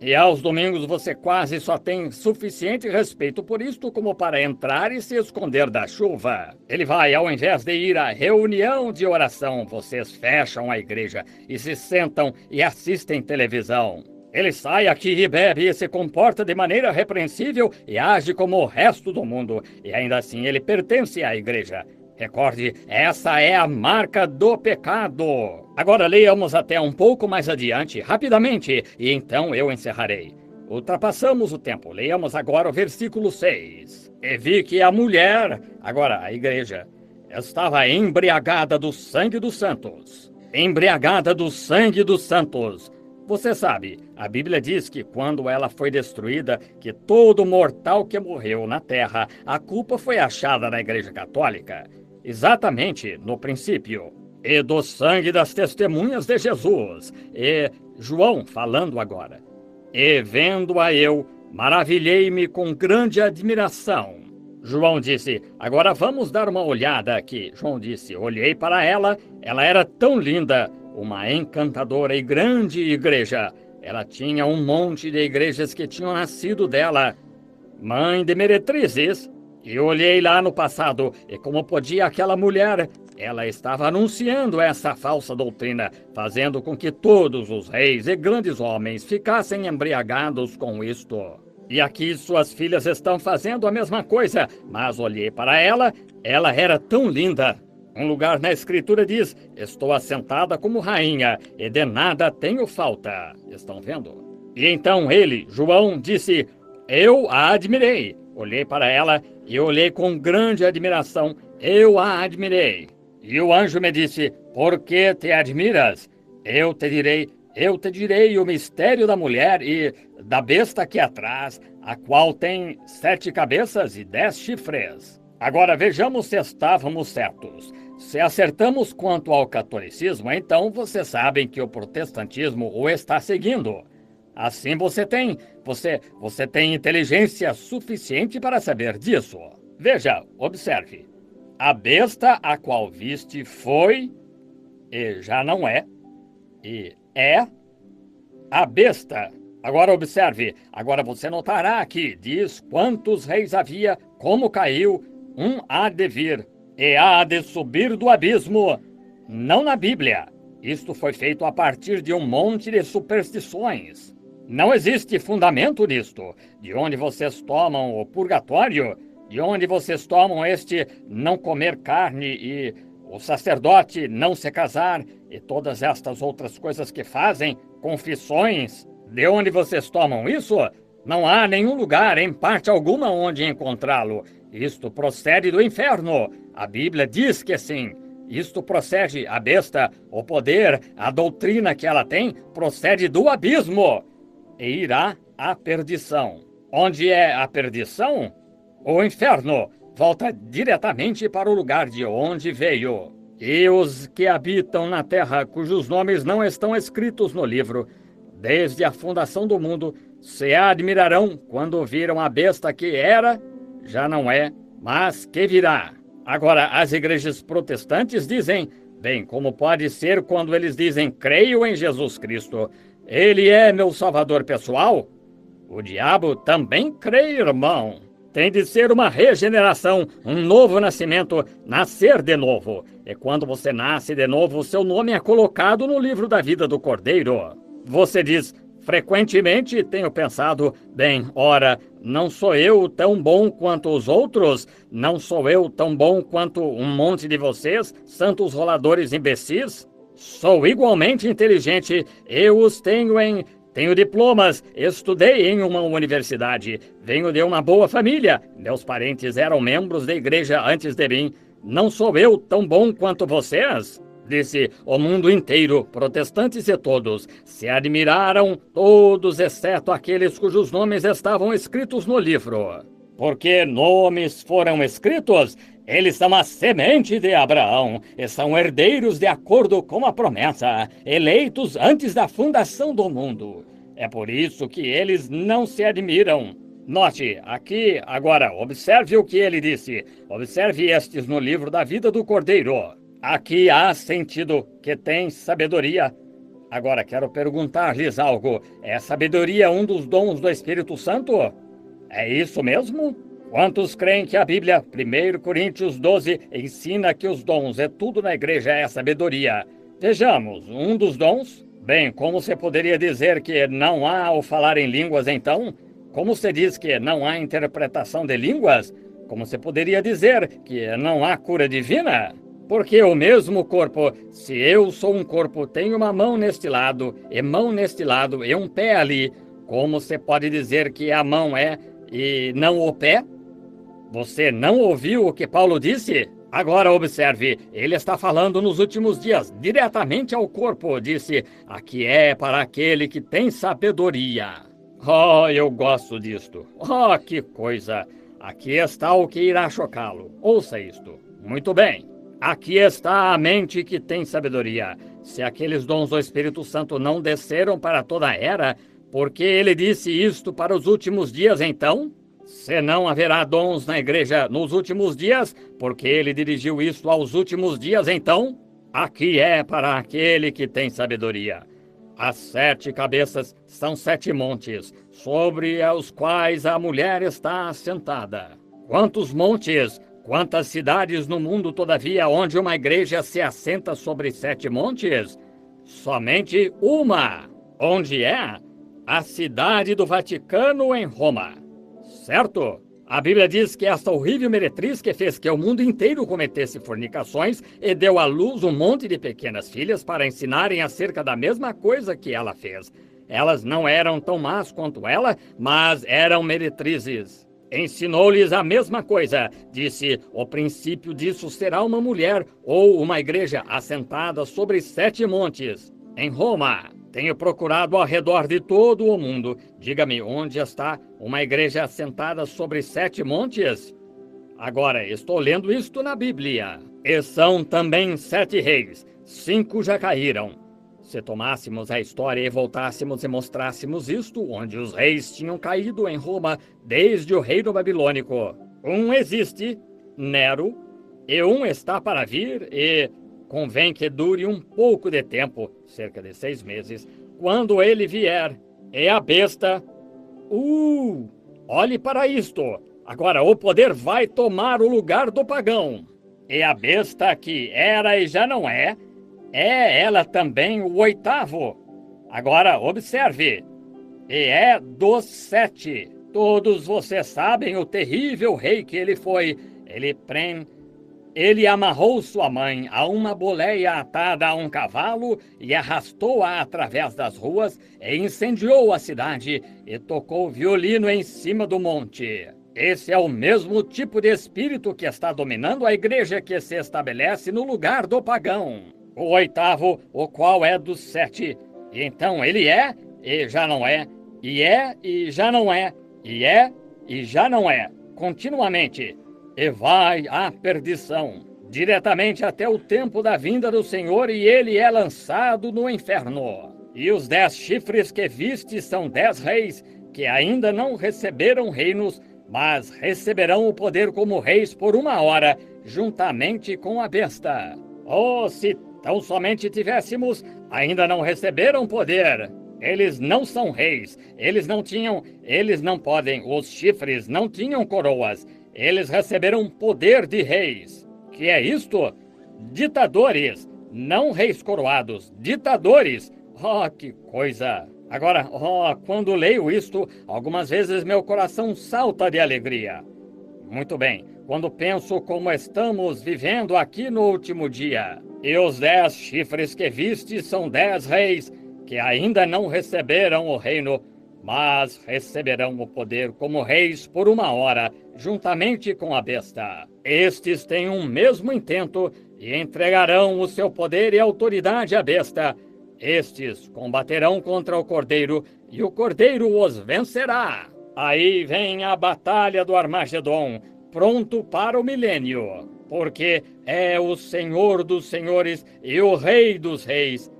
E aos domingos você quase só tem suficiente respeito por isto como para entrar e se esconder da chuva. Ele vai, ao invés de ir à reunião de oração, vocês fecham a igreja e se sentam e assistem televisão. Ele sai aqui e bebe e se comporta de maneira repreensível e age como o resto do mundo, e ainda assim ele pertence à igreja. Recorde, essa é a marca do pecado. Agora leiamos até um pouco mais adiante, rapidamente, e então eu encerrarei. Ultrapassamos o tempo. Leiamos agora o versículo 6. E vi que a mulher, agora a igreja, estava embriagada do sangue dos santos. Embriagada do sangue dos santos. Você sabe, a Bíblia diz que quando ela foi destruída, que todo mortal que morreu na terra, a culpa foi achada na Igreja Católica. Exatamente no princípio. E do sangue das testemunhas de Jesus. E João falando agora. E vendo-a eu, maravilhei-me com grande admiração. João disse, agora vamos dar uma olhada aqui. João disse, olhei para ela era tão linda, uma encantadora e grande igreja. Ela tinha um monte de igrejas que tinham nascido dela. Mãe de meretrizes. E olhei lá no passado, e como podia aquela mulher, ela estava anunciando essa falsa doutrina, fazendo com que todos os reis e grandes homens ficassem embriagados com isto. E aqui suas filhas estão fazendo a mesma coisa, mas olhei para ela era tão linda. Um lugar na escritura diz, estou assentada como rainha, e de nada tenho falta. Estão vendo? E então ele, João, disse, eu a admirei. Olhei para ela e olhei com grande admiração. Eu a admirei. E o anjo me disse, por que te admiras? Eu te direi o mistério da mulher e da besta aqui atrás, a qual tem 7 cabeças e 10 chifres. Agora vejamos se estávamos certos. Se acertamos quanto ao catolicismo, então vocês sabem que o protestantismo o está seguindo. Assim você tem inteligência suficiente para saber disso. Veja, observe. A besta a qual viste foi, e já não é, e é a besta. Agora observe, agora você notará que diz quantos reis havia, como caiu, um há de vir, e há de subir do abismo. Não na Bíblia. Isto foi feito a partir de um monte de superstições. Não existe fundamento nisto. De onde vocês tomam o purgatório, de onde vocês tomam este não comer carne e o sacerdote não se casar e todas estas outras coisas que fazem, confissões, de onde vocês tomam isso? Não há nenhum lugar, em parte alguma, onde encontrá-lo. Isto procede do inferno. A Bíblia diz que sim. Isto procede, a besta, o poder, a doutrina que ela tem, procede do abismo. E irá à perdição. Onde é a perdição? O inferno volta diretamente para o lugar de onde veio. E os que habitam na terra, cujos nomes não estão escritos no livro, desde a fundação do mundo, se admirarão quando viram a besta que era, já não é, mas que virá. Agora, as igrejas protestantes dizem, bem, como pode ser quando eles dizem, creio em Jesus Cristo, ele é meu salvador pessoal? O diabo também crê, irmão. Tem de ser uma regeneração, um novo nascimento, nascer de novo. E quando você nasce de novo, seu nome é colocado no livro da vida do Cordeiro. Você diz, frequentemente tenho pensado, bem, ora, não sou eu tão bom quanto os outros? Não sou eu tão bom quanto um monte de vocês, santos roladores imbecis? Sou igualmente inteligente, eu os tenho diplomas, estudei em uma universidade, venho de uma boa família, meus parentes eram membros da igreja antes de mim. Não sou eu tão bom quanto vocês? Disse, o mundo inteiro, protestantes e todos, se admiraram, todos exceto aqueles cujos nomes estavam escritos no livro. Porque nomes foram escritos, eles são a semente de Abraão e são herdeiros de acordo com a promessa, eleitos antes da fundação do mundo. É por isso que eles não se admiram. Note, aqui, agora, observe o que ele disse. Observe estes no livro da vida do Cordeiro. Aqui há sentido que tem sabedoria. Agora quero perguntar-lhes algo. É sabedoria um dos dons do Espírito Santo? É isso mesmo? Quantos creem que a Bíblia, 1 Coríntios 12, ensina que os dons tudo na igreja é sabedoria? Vejamos, um dos dons? Bem, como você poderia dizer que não há o falar em línguas então? Como você diz que não há interpretação de línguas? Como você poderia dizer que não há cura divina? Porque o mesmo corpo, se eu sou um corpo, tenho uma mão neste lado, e mão neste lado, e um pé ali, como você pode dizer que a mão é e não o pé? Você não ouviu o que Paulo disse? Agora observe, ele está falando nos últimos dias, diretamente ao corpo, disse, aqui é para aquele que tem sabedoria. Oh, eu gosto disto. Oh, que coisa! Aqui está o que irá chocá-lo. Ouça isto. Muito bem. Aqui está a mente que tem sabedoria. Se aqueles dons do Espírito Santo não desceram para toda a era, por que ele disse isto para os últimos dias então? Se não haverá dons na igreja nos últimos dias, porque ele dirigiu isto aos últimos dias então? Aqui é para aquele que tem sabedoria. As 7 cabeças são 7 montes, sobre os quais a mulher está assentada. Quantos montes, quantas cidades no mundo, todavia, onde uma igreja se assenta sobre 7 montes? Somente uma. Onde é? A cidade do Vaticano, em Roma. Certo? A Bíblia diz que esta horrível meretriz que fez que o mundo inteiro cometesse fornicações e deu à luz um monte de pequenas filhas para ensinarem acerca da mesma coisa que ela fez. Elas não eram tão más quanto ela, mas eram meretrizes. Ensinou-lhes a mesma coisa. Disse, o princípio disso será uma mulher ou uma igreja assentada sobre 7 montes. Em Roma. Tenho procurado ao redor de todo o mundo. Diga-me, onde está uma igreja assentada sobre 7 montes? Agora, estou lendo isto na Bíblia. E são também 7 reis. 5 já caíram. Se tomássemos a história e voltássemos e mostrássemos isto, onde os reis tinham caído em Roma desde o reino babilônico. Um existe, Nero, e um está para vir, e convém que dure um pouco de tempo, cerca de 6 meses, quando ele vier. E a besta... olhe para isto. Agora o poder vai tomar o lugar do pagão. E a besta que era e já não é ela também o 8º. Agora observe. E é dos 7. Todos vocês sabem o terrível rei que ele foi. Ele amarrou sua mãe a uma boleia atada a um cavalo e arrastou-a através das ruas e incendiou a cidade e tocou violino em cima do monte. Esse é o mesmo tipo de espírito que está dominando a igreja que se estabelece no lugar do pagão. O 8º, o qual é dos 7. E então ele é e já não é, e já não é, e já não é, continuamente. E vai à perdição, diretamente até o tempo da vinda do Senhor, e ele é lançado no inferno. E os 10 chifres que viste são 10 reis, que ainda não receberam reinos, mas receberão o poder como reis por 1 hora, juntamente com a besta. Oh, se tão somente tivéssemos, ainda não receberam poder. Eles não são reis, eles não podem, os chifres não tinham coroas. Eles receberam poder de reis. Que é isto? Ditadores, não reis coroados, ditadores. Oh, que coisa! Agora, quando leio isto, algumas vezes meu coração salta de alegria. Muito bem, quando penso como estamos vivendo aqui no último dia. E os 10 chifres que viste são 10 reis, que ainda não receberam o reino, mas receberão o poder como reis por 1 hora, juntamente com a besta. Estes têm um mesmo intento e entregarão o seu poder e autoridade à besta. Estes combaterão contra o Cordeiro e o Cordeiro os vencerá. Aí vem a batalha do Armagedon, pronto para o milênio, porque é o Senhor dos senhores e o Rei dos reis.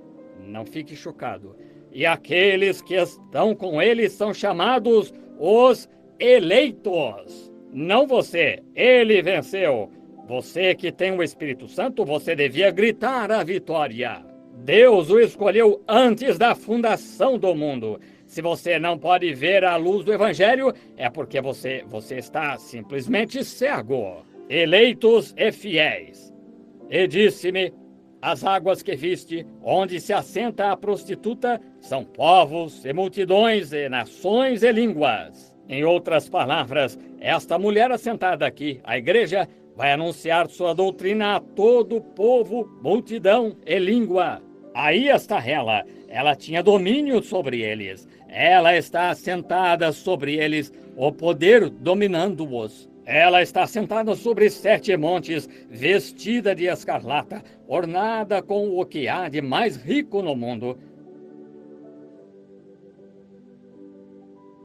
Não fique chocado. E aqueles que estão com ele são chamados os eleitos. Não você, ele venceu. Você que tem o Espírito Santo, você devia gritar a vitória. Deus o escolheu antes da fundação do mundo. Se você não pode ver a luz do Evangelho, é porque você está simplesmente cego. Eleitos e fiéis. E disse-me: as águas que viste, onde se assenta a prostituta, são povos e multidões e nações e línguas. Em outras palavras, esta mulher assentada aqui, a igreja, vai anunciar sua doutrina a todo o povo, multidão e língua. Aí está ela tinha domínio sobre eles. Ela está assentada sobre eles, o poder dominando-os. Ela está sentada sobre 7 montes, vestida de escarlata, ornada com o que há de mais rico no mundo.